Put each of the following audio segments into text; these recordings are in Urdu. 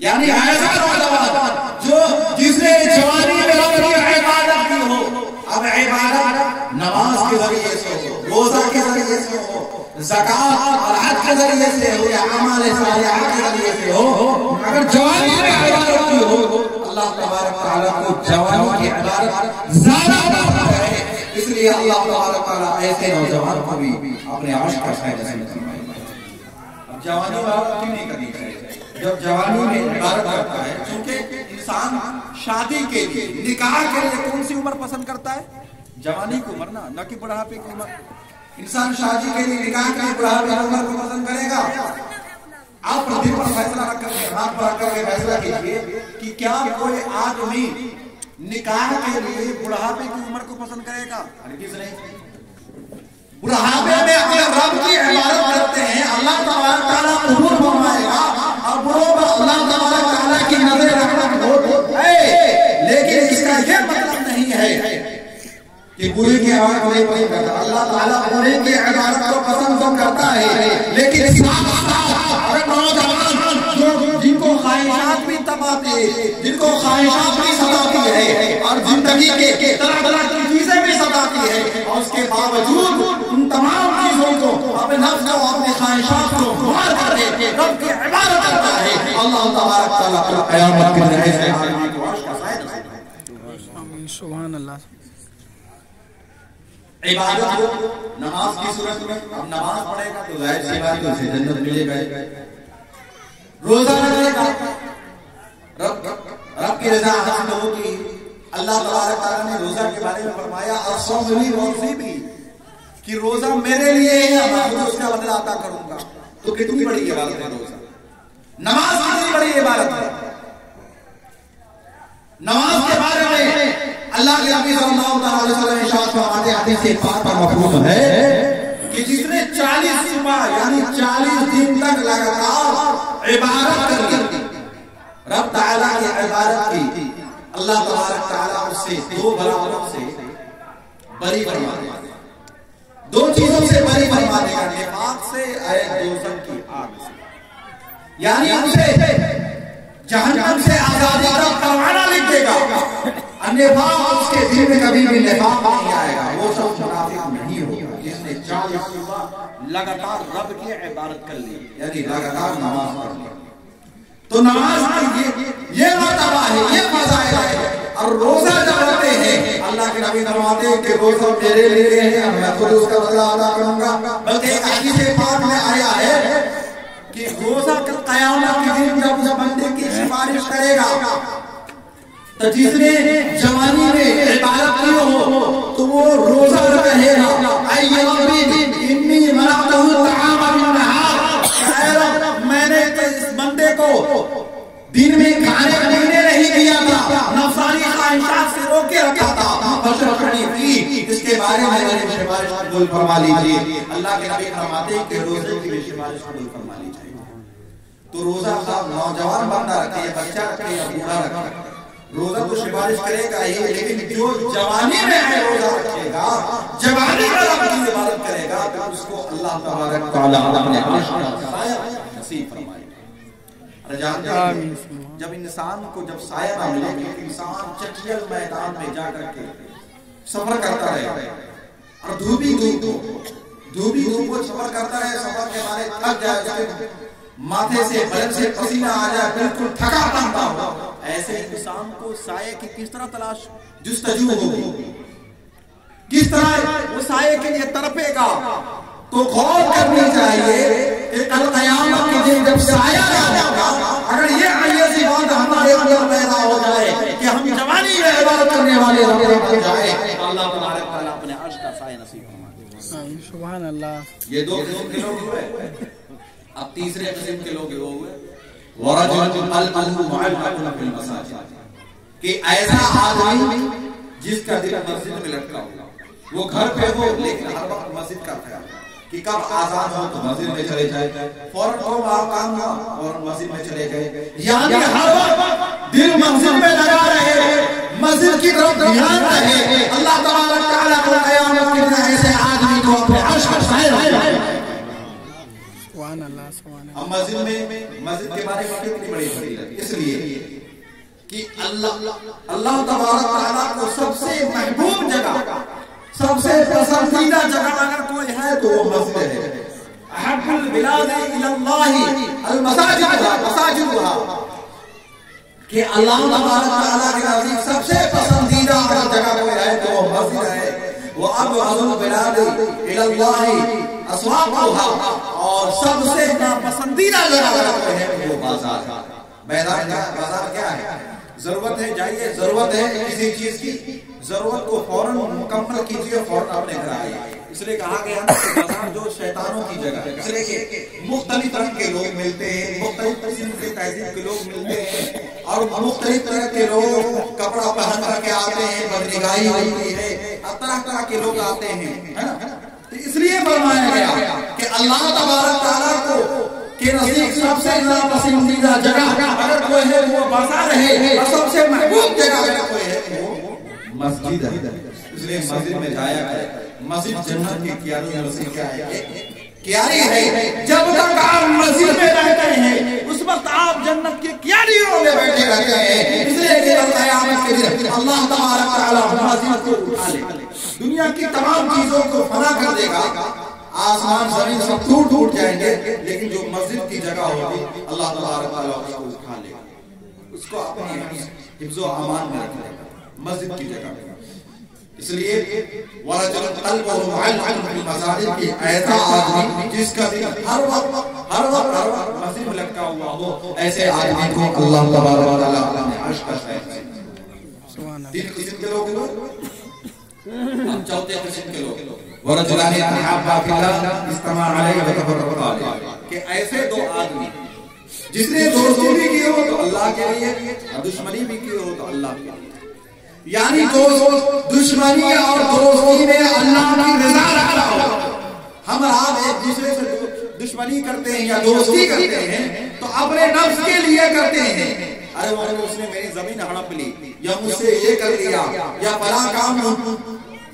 یعنی ایسا نوجوان جو جس نے جوانی میں اپنی عبادت کی ہو. اب عبادت نماز کے ذریعے سے ہو, روزہ کے ذریعے سے ہو, زکات اور حج کے ذریعے سے ہو, یا اعمال صالحہ کے ذریعے سے ہو, اگر جوانی میں عبادت کی ہو اللہ تبارک تعالیٰ کو جوانی کی عبادت زیادہ پسند ہے. اس لیے اللہ تبارک تعالیٰ ایسے نوجوان کو بھی اپنے عرش کا سایہ نصیب فرمائے. اب جوانی میں عبادت کیوں نہیں کرنی چاہیے؟ جب جوانی میں عبادت کرتا ہے, چونکہ انسان شادی کے لیے, نکاح کے لیے کون سی عمر پسند کرتا ہے؟ جوانی کی عمر, نہ کہ بڑھاپے کی عمر. انسان شادی کے لیے, نکاح کے لیے بڑھاپے کی عمر کو پسند کرے گا. آپ دل پر فیصلہ رکھ کر, ہاتھ پر رکھ کر کے فیصلہ کیجئے کہ کیا کوئی آدمی نکاح کے لیے بڑھاپے کی عمر کو پسند کرے گا؟ ہرگز نہیں. بڑھاپے میں اگر رب کی عبادت کرتے ہیں اللہ تبارک تعالیٰ قبول فرمائے گا, اور بڑوں پر اللہ تبارک تعالیٰ کی نظر رحمت ہے. لیکن اس کا یہ مطلب نہیں ہے کہ بوڑھے کی عبادت نہیں کرتا. اللہ تعالیٰ بوڑھے کی عبادت کو پسند تو کرتا ہے, لیکن اگر نوجوان جن کو خواہشات بھی تباہتی ہے, جن کو خواہشات بھی ستاتی ہے, اور زندگی کے طرح طرح کی چیزیں بھی ستاتی ہے, اور اس کے باوجود ان تمام چیزوں کو, اپنے نفس کو, اپنے خواہشات کو مار کر کے رب کی عبادت کرتا ہے, اللہ تبارک تعالیٰ قیامت کے دن ایسے آدمی کو عرش کا سایہ نصیب فرمائے. سبحان اللہ. عبادت ہو نماز کی صورت میں, اب نماز پڑھے گا تو ظاہر سی بات ہے اسے جنت ملے گا. روزہ رکھے گا, رب کی رضا حاصل ہوگی. اللہ تبارک تعالیٰ نے روزہ کے بارے میں فرمایا الصوم لی وصی بھی, کہ روزہ میرے لیے ہے, میں خود اس کا بدلہ عطا کروں گا. تو کتنی بڑی عبادت ہے روزہ. نماز کتنی بڑی عبادت ہے. نماز کے بارے میں اللہ کے نبی صلی اللہ علیہ وسلم ارشاد فرماتے ہیں, حدیث پاک کا مفہوم ہے کہ جس نے 40 صبح یعنی 40 دن تک لگاتار عبادت کر لی, رب تعالیٰ کی عبادت کی, اللہ تبارک تعالیٰ اس سے 2 برابروں سے بری فرما دے گا. 2 چیزوں سے بری فرما دے گا, نفاق سے اور دوزخ کی آگ سے. یعنی ان سے جہنم سے آزادی کا پروانہ لکھ دے گا. نفاق اس کے دل میں کبھی بھی نفاق نہیں آئے گا, وہ شخص منافق نہیں ہوگا جس نے 40 صبح لگاتار رب کی عبادت کر لی, یعنی لگاتار نماز پڑھ لی. تو نماز کی یہ مرتبہ ہے, یہ فضائل ہے. اور روزہ جب رکھتے ہیں اللہ کے نبی فرماتے ہیں کہ روزہ میرے لیے ہے, میں خود اس کا بدلہ ادا کروں گا. بلکہ ایک حدیث پاک میں آیا ہے کہ روزہ قیامت کے دن جب بندے کی سفارش کرے گا, تو جس نے جوانی میں عبادت کی ہو تو وہ روزہ رکھے گا, اے ربی انی منعتہ الطعام بالنہار, اے رب میں نے اس بندے کو دن میں کھانے پینے نہیں دیا تھا, نفسانی خواہشات سے روکے رکھا تھا, فشربنی فی, اس کے بارے میں میری سفارش قبول فرما لیجیے. اللہ کے نبی فرماتے ہیں کہ روزے کی سفارش قبول فرما لیجیے. تو روزہ صاحب نوجوان بندہ رکھے یا بچہ رکھے یا بوڑھا رکھے, روزہ تو سفارش کرے گا ہی, لیکن جو جوانی میں ہے روزہ رکھے گا, جوانی میں رب کی عبادت کرے گا, تو اس کو اللہ تبارک تعالیٰ اپنے عرش کا سایہ نصیب فرمائے گا. جب انسان کو جب سایہ نہ ملے گا, انسان چٹیل میدان میں جا کر کے سفر کرتا رہے اور دھوبی دھوپ کو سفر کرتا رہے, سفر کے بارے تھک جائے, ماتھے سے بدن سے پسینہ آ جائے, بالکل تھکا پانتا ہو, ایسے انسان کو سائے کی کس طرح تلاش جستجو ہوگی, کس طرح وہ سائے کے لیے تڑپے گا. تو غور کرنی چاہیے کہ کل قیامت کے دن جب سایہ آ ہوگا, اگر یہ ایسی بات ہمارے اندر پیدا ہو جائے کہ ہم جوانی میں عبادت کرنے والے بن جائے, اللہ تبارک تعالیٰ اپنے عرش کا سایہ نصیب فرمائے. سبحان اللہ. یہ 2 قسم کے لوگ ہوئے. اب تیسرے قسم کے لوگ ہوئے ورجل قلبه معلق فی المساجد, کہ ایسا آدمی جس کا دل مسجد میں لٹکا ہو, وہ گھر پہ ہو لیکن ہر وقت مسجد کا خیال کہ کب آزاد ہو تو مسجد میں چلے جائے, فوراً کوئی کام ہوا فوراً مسجد میں چلے گئے, یعنی ہر وقت دل مسجد میں لگا رہے, مسجد کی طرف دھیان رہے. اللہ تبارک تعالیٰ کو قیامت کے دن ایسے آدمی کو اپنے عرش کا سایہ. سبحان اللہ. اب مسجد کے بارے میں کتنی بڑی فضیلت، اس لیے کہ اللہ تبارک تعالیٰ کو سب سے محبوب جگہ، سب سے پسندیدہ جگہ اگر کوئی ہے تو وہ مسجد ہے۔ احب البلاد الی اللہ المساجدها، کہ اللہ تبارک تعالیٰ کے نزدیک سب سے پسندیدہ اگر جگہ کوئی ہے تو وہ مسجد ہے۔ وَأَبْغَضُ الْبِلَادِ إِلَى اللَّهِ أَسْوَاقُهَا، اور سب سے ناپسندیدہ جگہ اگر کوئی ہے وہ بازار ہے۔ بازار کیا ہے؟ ضرورت ہے جائیے، ضرورت ہے کسی چیز کی، ضرورت کو فوراً مکمل کیجیے، فوراً اپنے گھر آئیے۔ اس لیے کہا گیا کہ بازار جو شیطانوں کی جگہ ہے، اس لیے کہ مختلف طرح کے لوگ ملتے ہیں، مختلف قسم کے تہذیب کے لوگ ملتے ہیں، اور مختلف طرح کے لوگ کپڑا پہن کر کے آتے ہیں، بدنگاہی ہوتی ہے، طرح طرح کے لوگ آتے ہیں، ہے نا؟ تو اس لیے فرمایا گیا کہ اللہ تبارک تعالیٰ کو کہ نزدیک سب سے ناپسندیدہ جگہ اگر کوئی ہے وہ بازار ہے، اور سب سے محبوب جگہ اگر کوئی ہے وہ مسجد ہے۔ اس لیے مسجد میں جایا کرے۔ مسجد جنت کی کیاری مسجد کیا ہے؟ کیاری ہے۔ جب تک آپ مسجد میں رہتے ہیں اس وقت آپ جنت کی کیاریوں میں بیٹھے رہتے ہیں۔ اس لیے کہ قیامت کے دن اللہ تبارک تعالیٰ مسجد کو اٹھا لے، دنیا کی تمام چیزوں کو فنا کر دے گا، آسمان زمین سب ٹوٹ جائیں گے، لیکن جو مسجد کی جگہ ہوگی اللہ تبارک تعالیٰ اس کو اٹھا لے گا، اس کو اپنی حفظ و امان میں رکھ لے گا مسجد کی جگہ میں۔ اس لیے وَرَجُلٌ قَلْبُهُ مُعَلَّقٌ فِي الْمَسَاجِدِ، کہ ایسا آدمی جس کا دل ہر وقت مسجد میں لٹکا ہوا ہو، ایسے آدمی کو اللہ تبارک تعالیٰ نے عرش کا شہر ہے۔ تین قسم کے لوگ ہم چوتھے قسم کے لوگ وَرَجُلَانِ تَحَابَّا فِي اللَّهِ اجْتَمَعَا عَلَيْهِ وَتَفَرَّقَا عَلَيْهِ، کہ ایسے دو آدمی جس نے دوستی بھی کی ہو تو اللہ کے لیے اور دشمنی بھی کی ہو تو اللہ کے لیے، یعنی دشمنی اور دوستی میں اللہ کی رضا رکھنا ہو۔ ہم آپ ایک دوسرے سے دشمنی کرتے ہیں یا دوستی کرتے ہیں تو اپنے نفس کے لیے کرتے ہیں، ارے وہ اس نے میری زمین ہڑپ لی، یا مجھ سے یہ کر لیا، یا فلاں کام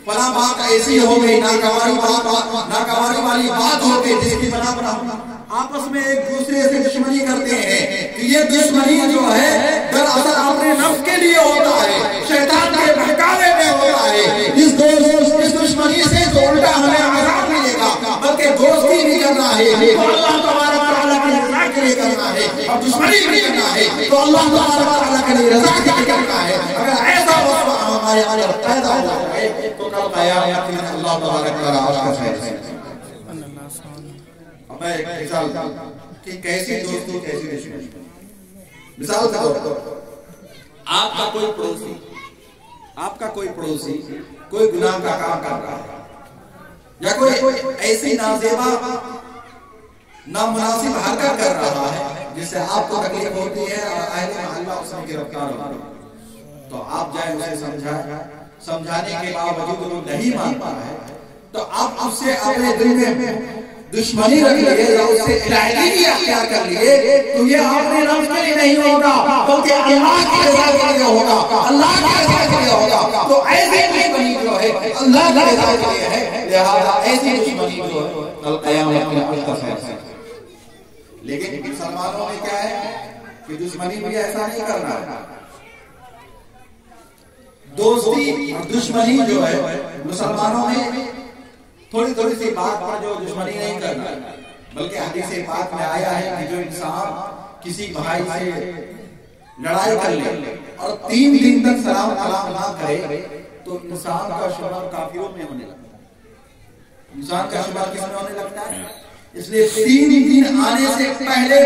فلاں بات ایسی ہو گئی، ناگواری والی بات ہو گئی جس کی بنا پر آپس میں ایک دوسرے سے دشمنی کرتے ہیں۔ تو یہ دشمنی جو ہے دراصل اپنے نفس کے لیے ہوتا ہے، شیطان کے بہکاوے میں ہوتا ہے۔ اس دشمنی سے تو الٹا ہمیں عذاب ملے گا، بلکہ دوستی بھی کرنا ہے تو اللہ تبارک تعالیٰ کی رضا کے لیے کرنا ہے، اور دشمنی بھی کرنا ہے تو اللہ تبارک تعالیٰ کے لیے رضا کے لیے کرنا ہے۔ اگر ایسا وصف ہمارے اندر پیدا ہو جائے تو کل قیامت میں اللہ تبارک تعالیٰ عرش کا شہر ہے۔ میں ایک مثال کہ کیسی دوستی کیسی دشمنی۔ مثال کے طور پر آپ کا کوئی پڑوسی کوئی گناہ کا کام کر رہا ہے، یا کوئی ایسی نازیبا نامناسب حرکت کر رہا ہے جس سے آپ کو تکلیف ہوتی ہے اور اہل محلہ اس میں گرفتار ہوتا ہے، تو آپ جائیں اسے سمجھانے کے باوجود وہ نہیں مانتا ہے تو آپ اس سے اپنے دل میں دشمنی رکھ لیے یا اس سے علیحدگی اختیار کر لیے، تو یہ اپنے نفس کے لیے نہیں ہوگا بلکہ اللہ کی رضا کے لیے ہوگا، اللہ کی رضا کے لیے ہوگا۔ تو ایسی دشمنی جو ہے اللہ کی رضا کے لیے ہے، لہذا ایسی دشمنی جو ہے کل قیامت میں عرش کا شہر ہے۔ لیکن مسلمانوں میں کیا ہے کہ دشمنی بھی ایسا نہیں کرنا ہے، دوستی اور دشمنی جو ہے مسلمانوں میں تھوڑی سی بات پر جو دشمنی نہیں کرنا، بلکہ حدیث پاک میں آیا ہے کہ جو انسان کسی بھائی سے لڑائی کر لے اور 3 دن تک سلام کلام نہ کرے تو انسان کا شمار کافروں میں ہونے لگتا ہے۔ انسان کا شمار کس میں ہونے لگتا ہے؟ اس لیے 3 دن آنے سے پہلے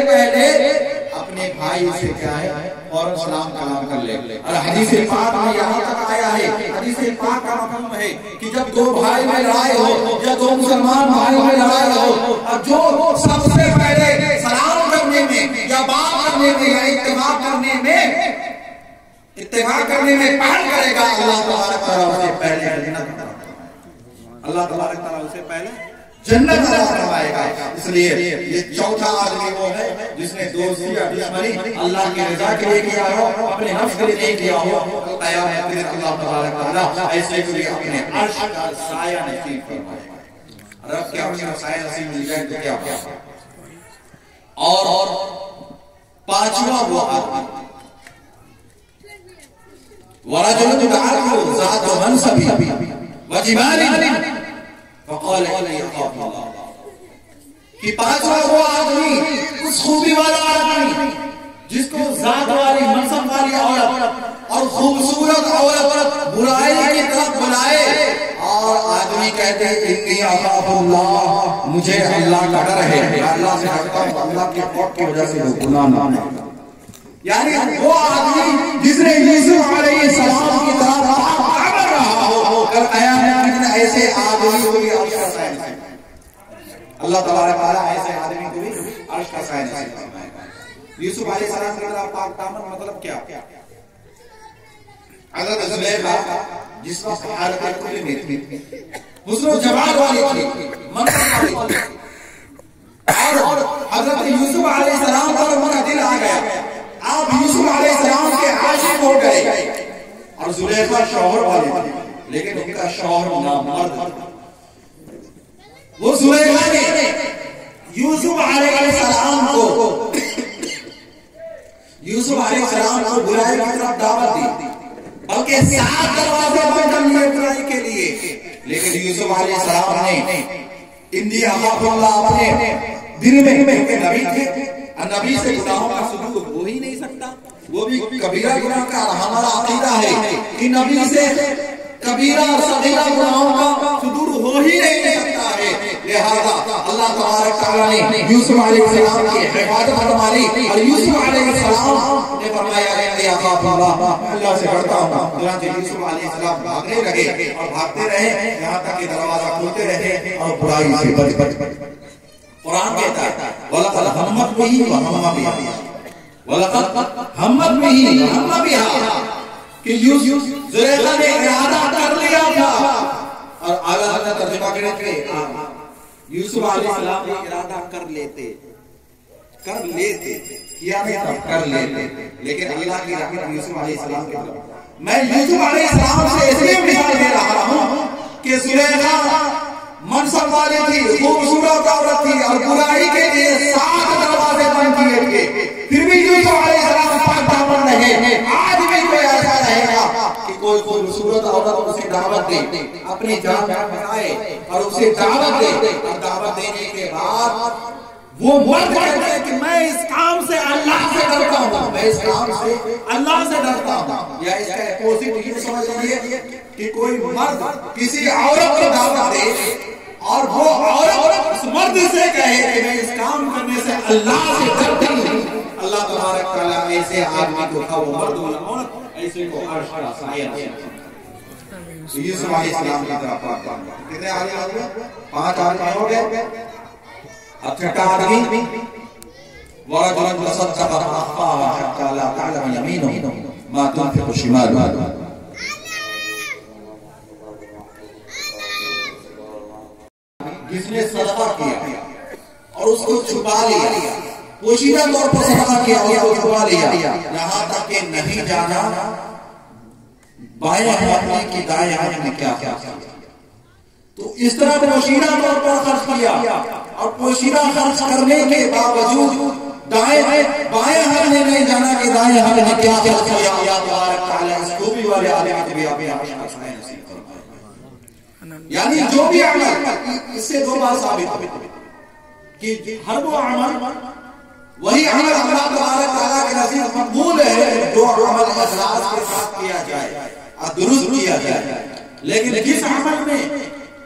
اپنے بھائی سے کیا ہے اور سلام کلام کر لے۔ اور حدیث پاک میں یہاں تک آیا ہے، حدیث پاک کا مفہوم ہے کہ جب 2 بھائی میں لڑائی ہو یا 2 مسلمان بھائی میں لڑائی ہو، اور جو سب سے پہلے سلام کرنے میں یا بات کرنے میں یا اتفاق کرنے میں پہل کرے گا اللہ تبارک تعالیٰ اسے پہلے جنت عطا فرمائے گا۔ اس لیے یہ چوتھا آدمی وہ ہے جس نے دوستی یا دشمنی اللہ کی رضا کے لیے کیا ہو، اپنے نفس کے لیے نہیں کیا ہو، قیامت میں اللہ تبارک تعالیٰ ایسے کے لیے اپنے عرش کا سایہ نصیب فرمائے گا۔ رب کے عرش کا سایہ نصیب مل جائے تو کیا بات ہے۔ اور پانچواں وہ آدمی ورجل دعته ذات منصب وجمال فقال اني اخاف الله کہ پانچواں وہ آدمی اس خوبی والا آدمی جس کو ذات والی منصب والی عورت اور خوبصورت عورت برائی کی طرف بلائے اور آدمی کہتے ہیں انی اخاف اللہ، مجھے اللہ کا ڈر ہے، اللہ سے ڈرتا ہوں، اللہ کے خوف کی وجہ سے وہ گناہ نہ کرتا۔ یعنی وہ آدمی جس نے یوسف علیہ السلام کی طرف آمر رہا ہو، کل قیامت میں ایسے آدمی کو بھی عرش کا سائن ہے، اللہ تبارک و تعالیٰ ایسے آدمی کو بھی عرش کا سائن ہے۔ یوسف علیہ السلام کی طرف پاک دامن مطلب کیا؟ حضرت زلیخا جس وقت حالت کلی میں تھی، حسن و جمال والی تھی، منصب والی تھی، اور حضرت یوسف علیہ السلام پر ان کا دل آ گیا، آپ یوسف علیہ السلام کے عاشق ہو گئے، اور زلیخا شوہر والی تھی لیکن ان کا شوہر نامرد تھا۔ وہ زلیخا نے یوسف علیہ السلام کو برائی کی طرف دعوت دی، بلکہ 7 دروازے بند کر لیے برائی کے لیے، لیکن یوسف علیہ السلام نے انی اخاف اللہ اپنے دل میں نبی تھے، نبی سے گناہوں کا صدور ہو ہی نہیں سکتا، وہ بھی کبیرہ گناہ کا، ہمارا عقیدہ ہے کہ نبی سے کبیرہ اور صغیرہ گناہوں کا صدور ہو ہی نہیں سکتا ہے، لہذا اللہ تبارک تعالیٰ نے یوسف علیہ السلام کی حفاظت فرمائی اور یوسف علیہ السلام نے فرمایا انی اخاف اللہ، اللہ سے ڈرتا ہوں۔ چنانچہ یوسف علیہ السلام بھاگنے لگے اور بھاگتے رہے یہاں تک کہ دروازہ کھولتے رہے اور برائی سے بچ قرآن کہتا ہے وَلَقَدْ هَمَّتْ بِهِ وَهَمَّ بِهَا، وَلَقَدْ هَمَّتْ بِهِ وَهَمَّ بِهَا کہ یوسف زلیخا نے ارادہ کر لیا تھا، اور اعلیٰ حضرت ترجمہ کرتے یوسف علیہ السلام نے ارادہ کر لیتے کیا نہیں تھا، کر لیتے، لیکن اللہ کی رحمت یوسف علیہ السلام کے طرف۔ میں یوسف علیہ السلام سے اس لیے مثال دے رہا ہوں کہ زلیخا منصب والی تھی، خوبصورت عورت تھی، اور برائی کے لیے 7 دروازے بند کیے تھے، پھر بھی یوسف علیہ السلام پاک دامن رہے۔ آج بھی کوئی ایسا رہے گا کہ کوئی خوبصورت عورت اسے دعوت دے، اپنی جان بنائے اور اسے دعوت دے، اور دعوت دینے کے بعد وہ مرد کہتے ہیں کہ میں اس کام سے اللہ سے ڈرتا ہوں، میں اس کام سے اللہ سے ڈرتا ہوں، یا اس کا اپوزٹ یہ سمجھ لیجیے کہ کوئی مرد کسی عورت کو دعوت دے اور وہ عورت اس مرد سے کہے کہ میں اس کام کرنے سے اللہ سے ڈرتی ہوں، اللہ تبارک تعالیٰ ایسے آدمی کو تھا، وہ مرد والا عورت ایسے کو عرش کا سایہ دیا۔ یوسف علیہ السلام کی طرف کتنے آدمی؟ 5 آدمی ہو گئے۔ اب چھٹا آدمی وَرَجُلٌ تَصَدَّقَ فَأَخْفَاهَا حَتَّى لَا تَعْلَمَ يَمِينُهُ مَا تُنْفِقُ شِمَالُهُ، جس نے صدقہ کیا اور اس کو چھپا لیا، پوشیدہ طور پر صدقہ کیا اور اس کو چھپا لیا، یہاں تک کہ نہیں جانا بائیں ہاتھ کی دائیں ہاتھ میں کیا کیا۔ تو اس طرح پوشیدہ طور پر خرچ کیا، اور پوشیدہ خرچ کرنے کے باوجود بائیں ہاتھ میں نہیں جانا کہ دائیں ہاتھ میں کیا خرچ کیا، یا تبارک تعالیٰ اس کو بھی والے آدمی کو بھی آپ نصیب فرمائے۔ یعنی جو بھی عمل، اس سے 2 بات ثابت ہے کہ ہر وہ عمل وہی عمل اللہ تبارک تعالیٰ کے نزدیک مقبول ہے جو عمل اخلاص کے ساتھ کیا جائے اور درست کیا جائے، لیکن جس عمل میں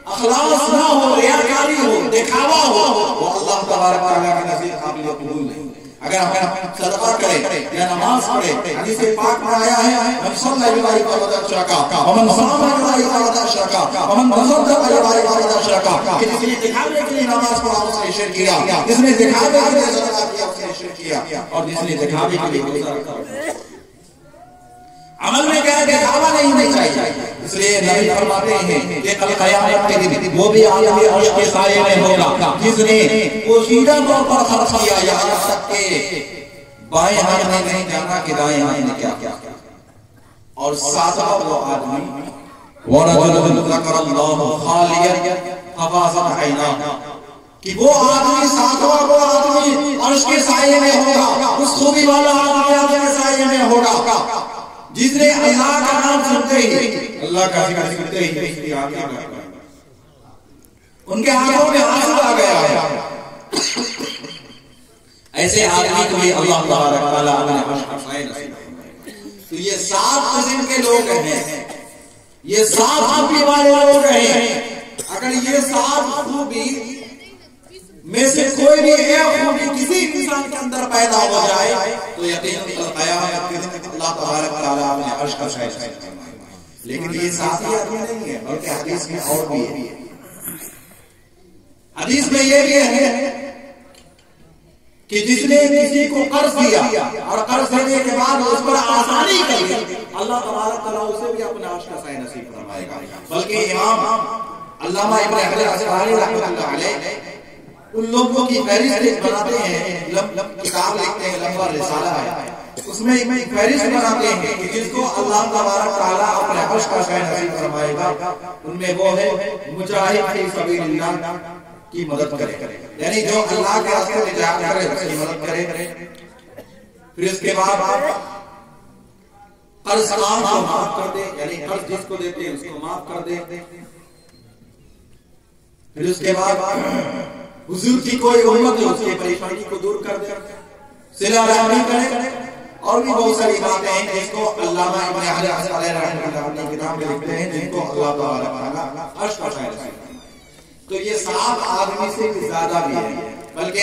اخلاص نہ ہو، ریاکاری ہو، دکھاوا ہو، وہ اللہ تبارک تعالیٰ کے نزدیک قابل قبول نہیں۔ اگر ہم صدقہ کریں یا نماز پڑھیں، حدیث پاک میں آیا ہے من صلی اللہ فقد اشرک ومن صام اللہ فقد اشرک ومن تصدق اللہ فقد اشرک، کہ جس نے دکھاوے کے لیے نماز پڑھا اس نے شرک کیا، جس نے دکھاوے کے لیے صدقہ کیا اس نے شرک کیا، اور جس نے دکھاوے کے لیے عمل میں کیا دکھاوا نہیں ہونا چاہیے۔ اس لیے نبی فرماتے ہیں کہ کل قیامت کے دن وہ بھی آدمی عرش کے سائے میں ہوگا جس نے پوشیدہ طور پر خرچ کیا، یہاں تک کہ بائیں ہاتھ میں نہیں جانا کہ دائیں ہاتھ میں کیا کیا۔ اور 7واں وہ آدمی وَرَجُلٌ ذَكَرَ اللَّهَ خَالِيًا فَفَاضَتْ عَيْنَاهُ، کہ وہ آدمی ساتواں وہ آدمی عرش کے سائے میں ہوگا، اس خوبی والا آدمی عرش کے سائے میں ہوگا جس نے اللہ کا نام سنتے ہی، اللہ کا ذکر سنتے ہی اس کی آنکھیں بھر گئیں، ان کے آنکھوں میں آنسو آ گیا ہے۔ ایسے آدمی کو بھی اللہ تبارک تعالیٰ اپنے عرش کا سایہ نصیب فرمائے۔ تو یہ 7 قسم کے لوگ ہیں، یہ 7 خوبی والے لوگ ہیں۔ اگر یہ 7 خوبی میں سے کوئی بھی ایک خوبی کسی انسان کے اندر پیدا ہو جائے تو یقیناً قیامت کے دن اللہ تبارک تعالیٰ اپنے عرش کا سایہ نصیب فرمائے۔ لیکن یہ 7 ہی آدمی نہیں ہے، بلکہ حدیث میں اور بھی ہے۔ حدیث میں یہ بھی ہے کہ جس نے کسی کو قرض دیا اور قرض دینے کے بعد اس پر آسانی کری، اللہ تبارک تعالیٰ اسے بھی اپنے عرش کا سایہ نصیب فرمائے گا۔ بلکہ امام علامہ ابن حجر العسقلانی رحمۃ اللہ علیہ ان لوگوں کی فہرست بناتے ہیں، کتاب لکھتے ہیں، لمبا رسالہ ہے، اس میں فہرست بناتے ہیں کہ جس کو اللہ تبارک تعالیٰ اپنے عرش کا سایہ نصیب فرمائے گا، ان میں وہ ہے مجاہد فی سبیل اللہ کی مدد کرے، یعنی جو اللہ کے راستے میں جہاد کرے اس کی مدد کرے۔ پھر اس کے بعد قرض خواہ کو معاف کر دے، یعنی قرض جس کو دیتے ہیں اس کو معاف کر دے۔ پھر اس کے بعد حضور کی کوئی امت ہے اس کی پریشانی کو دور کر دے، صلہ رحمی کرے، اور بھی بہت ساری باتیں ہیں جس کو علامہ ابن حجر العسقلانی رحمۃ اللہ علیہ اپنی کتاب میں لکھتے ہیں، جن کو اللہ تبارک تعالیٰ عرش کا سایہ نصیب فرمائے۔ تو یہ 7 آدمی سے بھی زیادہ بھی ہے، بلکہ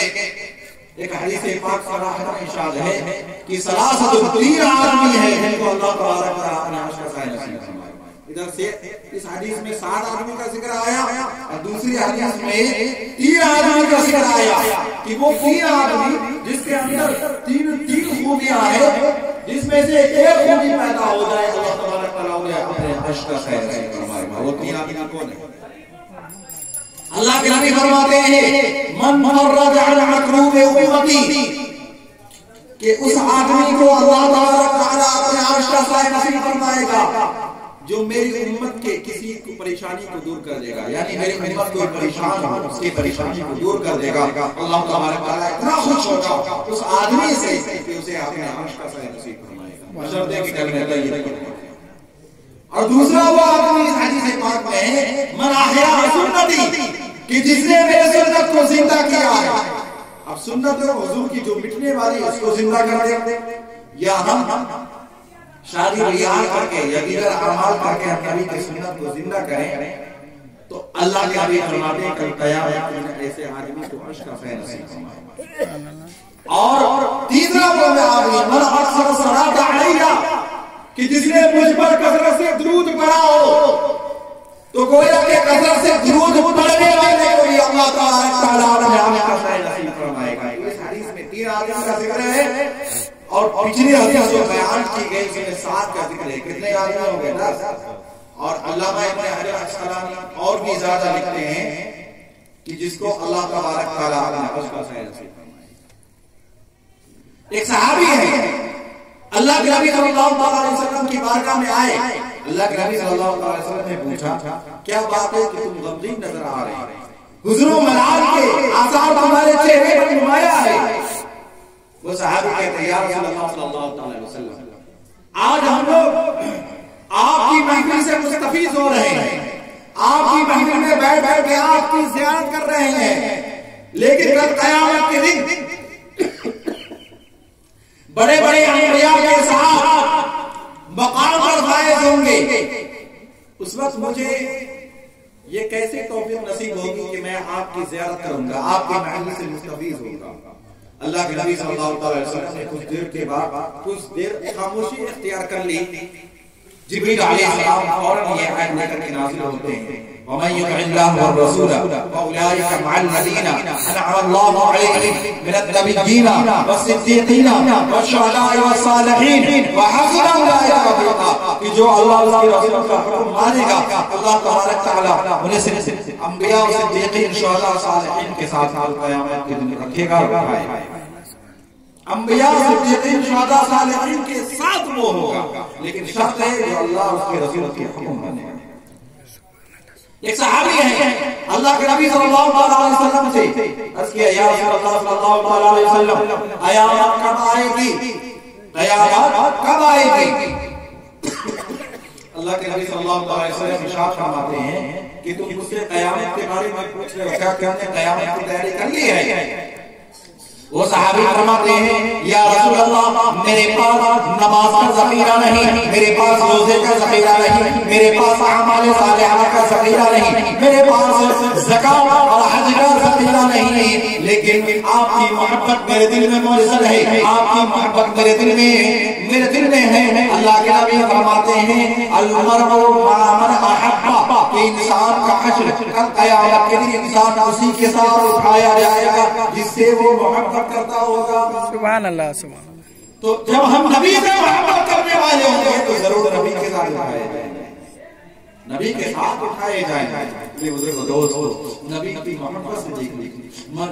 ایک حدیث پاک صراحۃ ارشاد ہے کہ 3 آدمی ہیں جن کو اللہ تبارک تعالیٰ اپنے عرش کا سایہ نصیب فرمائے۔ ادھر سے اس حدیث میں 7 آدمی کا ذکر آیا اور دوسری حدیث میں 3 آدمی کا ذکر آیا کہ وہ 3 آدمی جس کے اندر 3 خوبیاں ہیں، جس میں سے ایک خوبی پیدا ہو جائے اللہ تبارک تعالیٰ انہیں اپنے عرش کا سایہ نصیب فرمائے گا۔ وہ 3 آدمی کون ہیں؟ اللہ کے نبی فرماتے ہیں من فرج عن مکروب امتی، کہ اس آدمی کو اللہ تبارک تعالیٰ اپنے عرش کا سایہ نصیب فرمائے گا جو میری امت کے کسی کو پریشانی کو دور کر دے گا، یعنی میری امت کو پریشان ہو اس کی پریشانی کو دور کر دے گا، اللہ تبارک تعالیٰ اتنا خوش ہوگا اس آدمی سے کہ اسے اپنے عرش کا سایہ نصیب فرمائے گا، بشرطے کہ کلمہ طیبہ۔ اور دوسرا وہ آدمی اس حدیث پاک میں ہے من احیا سنتی، کہ جس نے میرے سنت کو زندہ کیا ہے۔ اب سنت حضور کی جو مٹنے والی اس کو زندہ کر دے، یا ہم شادی بیاہ کر کے یا دیگر اعمال کر کے ہم نبی کی سنت کو زندہ کریں تو اللہ کے نبی فرماتے ہیں کل قیامت میں ایسے آدمی کو عرش کا سایہ نصیب فرمائے۔ اور تیسرا وہ آدمی من اکثر الصلاۃ علیہ، کہ جس نے مجھ پر کثرت سے درود پڑھا ہو، تو گویا کہ کثرت سے درود پڑھنے والے کو بھی اللہ تعالیٰ اپنے عرش کا سایہ نصیب فرمائے گا۔ اس حدیث میں 3 آدمی کا ذکر ہے اور پچھلی حدیث جو بیان کی گئی اس میں 7 کا ذکر ہے۔ کتنے آدمی ہو گئے؟ 10۔ اور علامہ ابن حجر العسقلانی اور بھی زیادہ لکھتے ہیں کہ جس کو اللہ تبارک تعالیٰ اپنے عرش کا سایہ نصیب فرمائے۔ ایک صحابی ہے، اللہ کے نبی صلی اللہ علیہ وسلم کی بارگاہ میں آئے، اللہ کے نبی صلی اللہ علیہ وسلم نے پوچھا کیا بات ہے کہ تم غمگین نظر آ رہے ہیں، حزن و ملال کے آثار تمہارے چہرے پر نمایاں ہے۔ وہ صحابی کہتے ہیں یا رسول اللہ صلی اللہ علیہ وسلم، آج ہم لوگ آپ کی محفل سے مستفیض ہو رہے ہیں، آپ کی محفل میں بیٹھ بیٹھ کے آپ کی زیارت کر رہے ہیں، لیکن کل قیامت کے دن بڑے بڑے انبیاء کے ساتھ مقام پر فائز ہوں گے، اس وقت مجھے یہ کیسے توفیق نصیب ہوگی کہ میں آپ کی زیارت کروں گا، آپ کی محفل سے مستفیض ہوں گا۔ اللہ کے نبی صلی اللہ علیہ وسلم نے کچھ دیر کے بعد کچھ دیر خاموشی اختیار کر لی۔ جبریل علیہ السلام فوراً یہ آیت لے کر کے نازل ہوتے ہیں وَمَن يُطِعِ اللَّهَ وَالرَّسُولَ فَأُولَٰئِكَ مَعَ الَّذِينَ أَنْعَمَ اللَّهُ عَلَيْهِم مِّنَ النَّبِيِّينَ وَالصِّدِّيقِينَ وَالشُّهَدَاءِ وَالصَّالِحِينَ وَحَسُنَ أُولَٰئِكَ رَفِيقًا، کہ جو اللہ اس کے رسول کا حکم مانے گا اللہ تبارک تعالیٰ انہیں صرف انبیاء و صدیقین شہداء صالحین کے ساتھ قیامت کے دن رکھے گا۔ انبیاء صدیقین شہداء صالحین کے ساتھ وہ ہوگا، لیکن شرط ہے جو اللہ اس کے رسول کے حکم مانے گا۔ ایک صحابی ہیں اللہ کے نبی صلی اللہ علیہ وسلم سے عرض کیا یا رسول اللہ صلی اللہ علیہ وسلم قیامت کب آئے گی؟ قیامت کب آئے گی؟ اللہ کے نبی صلی اللہ علیہ وسلم ارشاد فرماتے ہیں کہ تم مجھ سے قیامت کے بارے میں پوچھ رہے ہو، کیا کہ ہم نے قیامت کی تیاری کر لی ہے؟ وہ صحابی فرماتے ہیں یا رسول اللہ میرے پاس نماز کا ذخیرہ نہیں، میرے پاس روزے کا ذخیرہ نہیں، میرے پاس اعمال صالحہ کا ذخیرہ نہیں، میرے پاس زکات اور حج کا ذخیرہ نہیں، لیکن آپ کی محبت میرے دل میں موجود ہے، آپ کی محبت میرے دل میں ہے۔ اللہ کے نبی فرماتے ہیں المرء مع من احب، کہ انسان کا حشر کل قیامت کے دن انسان اسی کے ساتھ اٹھایا جائے گا جس سے وہ محبت کرتا ہوگا۔ سبحان اللہ سبحان اللہ۔ تو جب ہم نبی سے محبت کرنے والے ہوں گے تو ضرور نبی کے ساتھ اٹھائے جائیں گے، نبی کے ساتھ اٹھائے جائیں گے۔ دوست نبی کی محبت سے دیکھیں،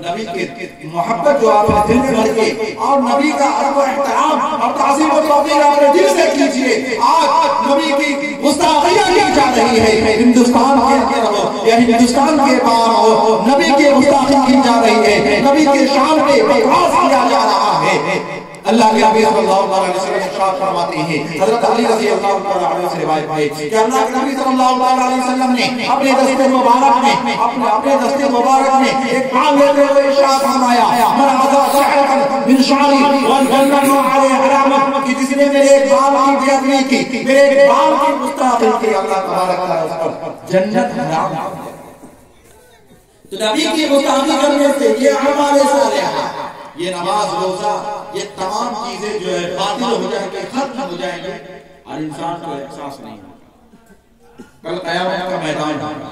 نبی کے محبت جو آپ نے دل میں بھر کے اور نبی کا ادب و احترام اور تعظیم و توقیر اپنے دل سے کیجئے۔ آج نبی کی گستاخیاں کی جا رہی ہے ہندوستان کے اندر یا ہندوستان کے باہر ہو، نبی کی گستاخی کی جا رہی ہے، نبی کے شان پہ بکواس کیا جا رہا ہے۔ اللہ کے نبی صلی اللہ علیہ وسلم ارشاد فرماتے ہیں، حضرت علی رضی اللہ تعالی عنہ سے روایت ہے کہ اللہ کے نبی صلی اللہ علیہ وسلم نے اپنے دست مبارک میں ایک بال لیتے ہوئے ارشاد فرمایا من عزا شعرا من شعری والجنة علیہ حرام، کہ جس نے میرے ایک بال کی بے ادبی کی، میرے ایک بال کی گستاخی کی، اللہ تبارک تعالی اس پر جنت حرام۔ تو نبی کی گستاخی کرنے سے یہ اعمال صالحہ، یہ نماز روزہ، یہ تمام چیزیں جو ہے باطل ہو جائیں گے، ختم ہو جائیں گے اور انسان کو احساس نہیں ہوگا۔ کل قیامت کا میدان ہوگا،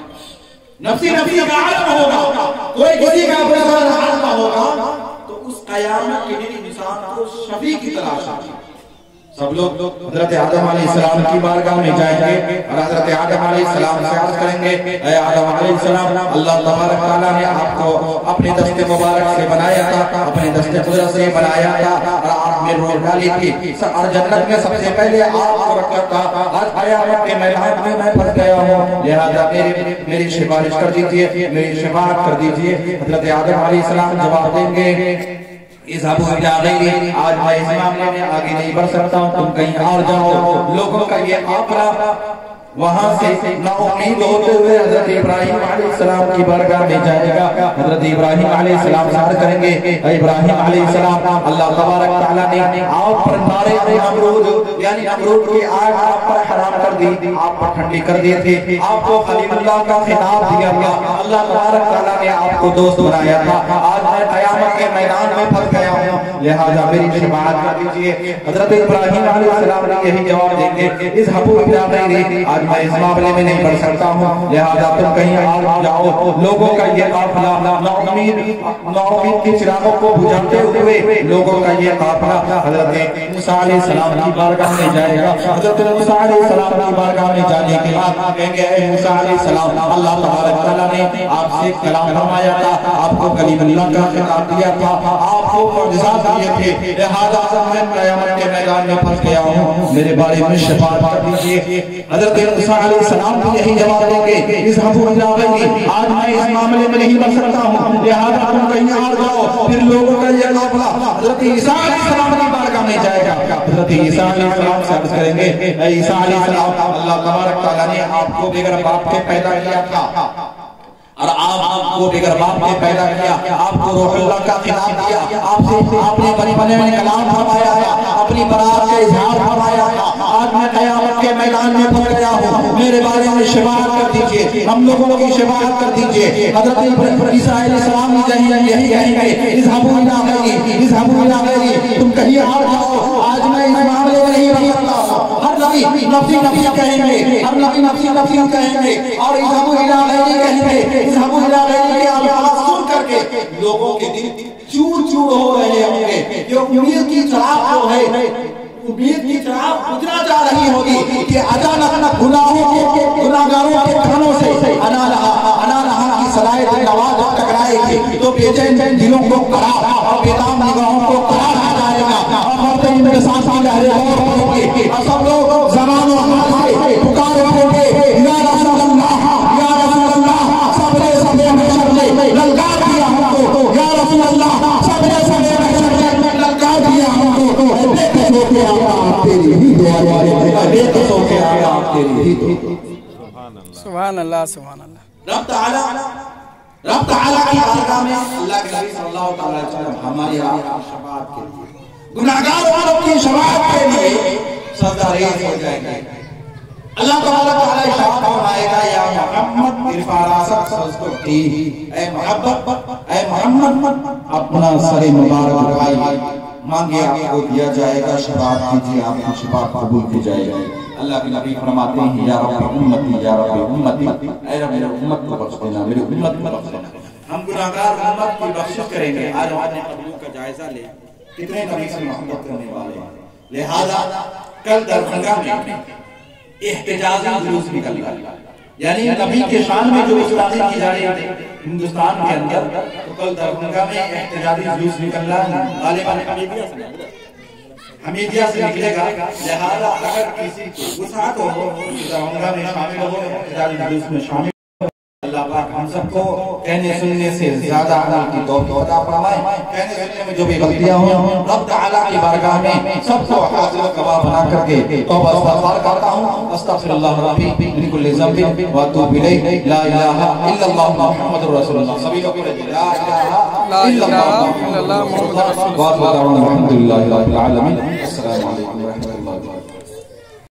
نفسی کا عالم ہوگا، کوئی کسی کا اپنا عالم ہوگا، تو اس قیامت کے دن انسان کو شفیع کی تلاش ہوگی۔ سب لوگ حضرت آدم علیہ السلام کی بارگاہ میں جائیں گے اور حضرت آدم علیہ السلام سے عرض کریں گے اے آدم علیہ السلام، اللہ تبارک تعالیٰ نے آپ کو اپنے دست مبارک سے بنایا تھا، اپنے دست قدرت سے بنایا تھا اور آپ میں روح ڈالی تھی اور جنت میں سب سے پہلے آپ کو رکھا تھا۔ آج قیامت کے میدان میں میں پھنس گیا ہوں، لہذا میری سفارش کر دیجئے، میری شفاعت کر دیجئے۔ حضرت آدم علیہ السلام جواب دیں گے اذهبوا الى غیری، آج میں اس معاملے میں آگے نہیں بڑھ سکتا ہوں، تم کہیں اور جاؤ۔ لوگوں کا یہ قافلہ وہاں سے نا امید ہوتے ہوئے حضرت ابراہیم علیہ السلام کی بارگاہ میں جائے گا۔ حضرت ابراہیم علیہ السلام سے عرض کریں گے اے ابراہیم علیہ السلام، اللہ تبارک تعالیٰ نے آپ پر نارے نمرود یعنی نمرود کی آگ آپ پر حرام کر دی، آپ پر ٹھنڈی کر دیے تھے، آپ کو خلیل اللہ کا خطاب دیا تھا، اللہ تبارک تعالیٰ نے آپ کو دوست بنایا تھا۔ آج میں قیامت کے میدان میں پھنس گیا ہوں، لہذا میری شفاعت کر دیجیے۔ حضرت ابراہیم علیہ السلام نے یہی جواب دیں گے اذهبوا الى غیری، آج میں اس معاملے میں نہیں پڑھ سکتا ہوں، لہذا تم کہیں اور جاؤ۔ لوگوں کا یہ قافلہ نا امید کے چراغوں کو بجھاتے ہوئے لوگوں کا یہ قافلہ حضرت موسیٰ علیہ السلام کی بارگاہ میں جائے گا۔ حضرت موسیٰ علیہ السلام کی بارگاہ میں جانے کے بعد کہیں گے اے موسیٰ علیہ السلام، اللہ تبارک تعالیٰ نے آپ سے کلام فرمایا تھا، آپ کو کلیم اللہ کا خطاب دیا تھا، آپ کو معجزات دیے تھے، لہذا میں قیامت کے میدان میں پھنس گیا ہوں، میرے بارے میں شفاعت کر دیجیے۔ حضرت موسیٰ علیہ السلام بھی یہی جواب دیں گے اذهبوا الى غیری، آج میں اس معاملے میں نہیں بڑھ سکتا ہوں، لہذا تم کہیں اور جاؤ۔ پھر لوگوں کا یہ قافلہ حضرت عیسیٰ علیہ السلام کی بارگاہ میں جائے گا۔ حضرت عیسیٰ علیہ السلام سے عرض کریں گے اے عیسیٰ علیہ السلام، اللہ تبارک تعالیٰ نے آپ کو بغیر باپ کے پیدا کیا تھا اور آپ کو بغیر باپ کے پیدا کیا، آپ کو روح اللہ کا خطاب دیا، آپ نے بنی بنے میں کلام فرمایا تھا، اپنی برات کا اظہار فرمایا تھا۔ آج میں قیامت کے میدان میں پھنس گیا ہوں، میرے بارے میں شفاعت کر دیجئے، ہم لوگوں کی شفاعت کر دیجئے۔ حضرت عیسیٰ علیہ السلام یہی کہیں گے اذهبوا الى غیری، اذهبوا الى غیری، تم کہیں اور جاؤ، آج میں اس معاملے میں نہیں رہ سکتا۔ ہر نبی نفسی کہیں گے، ہر نبی نفسی کہیں گے اور اذهبوا الى غیری کہیں گے۔ اذهبوا الى غیری کے الفاظ سن کر کے لوگوں کے دل چور ہو رہے ہوں گے، یہ امید کی چراغ جو ہے، امید کی چراغ بجھنا جا رہی ہوگی کہ اچانک گناہگاروں کے کانوں سے انا لہا کی صلاحیت آواز ٹکرائے گی تو بے چین دلوں کو قرار اور بیدام نگاہوں کو قرار آ جائے گا اور مرتے میں سانسیں لہریں ہوں گی اور سب لوگ زبان و ہاتھ سے پکار اٹھیں گے یا رسول اللہ یا رسول اللہ بے قصوں کے آیات تیری ہی تو سبحان اللہ سبحان اللہ. رب تعالیٰ کی بارگاہ میں اللہ کے نبی صلی اللہ علیہ وسلم ہماری آپ کی شفاعت کے لیے گناہگار والوں کی شفاعت کے لیے سجدہ ریز ہو جائیں گے. اللہ تعالیٰ ارشاد فرمائے گا یا محمد ارفع راسک سجدتی، اے محمد اپنا سر مبارک اٹھائیے، مانگے آپ کو دیا جائے گا، شفاعت کیجیے آپ کی شفاعت قبول کی جائے گی. اللہ کے نبی فرماتے ہیں یا رب امتی یا رب امتی، اے رب میرے امت کو بخش دینا، میرے امت کو بخش دینا. ہم گناہگار امت کی بخشش کریں گے. آج ہم اپنے قبول کا جائزہ لیں، کتنے نبی سے محبت کرنے والے ہیں. لہذا کل دربھنگہ میں احتجاجی جلوس نکل گیا، یعنی نبی کے شان میں جو اسلامی کی جا رہی تھی ہندوستان کے اندر، تو کل دربھنگہ میں احتجاجی جلوس نکل رہا ہے. غالباً حمیدیہ سے نکلے گا. لہذا اگر کسی کو وسعت ہو دربھنگہ میں شامل ہو، احتجاجی جلوس میں شامل، اللہ پاک ہم سب کو کہنے سننے سے زیادہ عمل کی توفیق عطا فرمائے. کہنے سننے میں جو بھی غلطیاں ہوں رب تعالیٰ کی بارگاہ میں سب کو حاضر و گواہ بنا کر کے توبہ استغفار کرتا ہوں. استغفر اللہ ربی من کل ذنب واتوب الیہ، لا الہ الا اللہ محمد رسول اللہ. سبھی لوگ لا الہ الا اللہ محمد رسول اللہ. الحمد للہ رب العالمین. السلام علیکم ورحمۃ اللہ.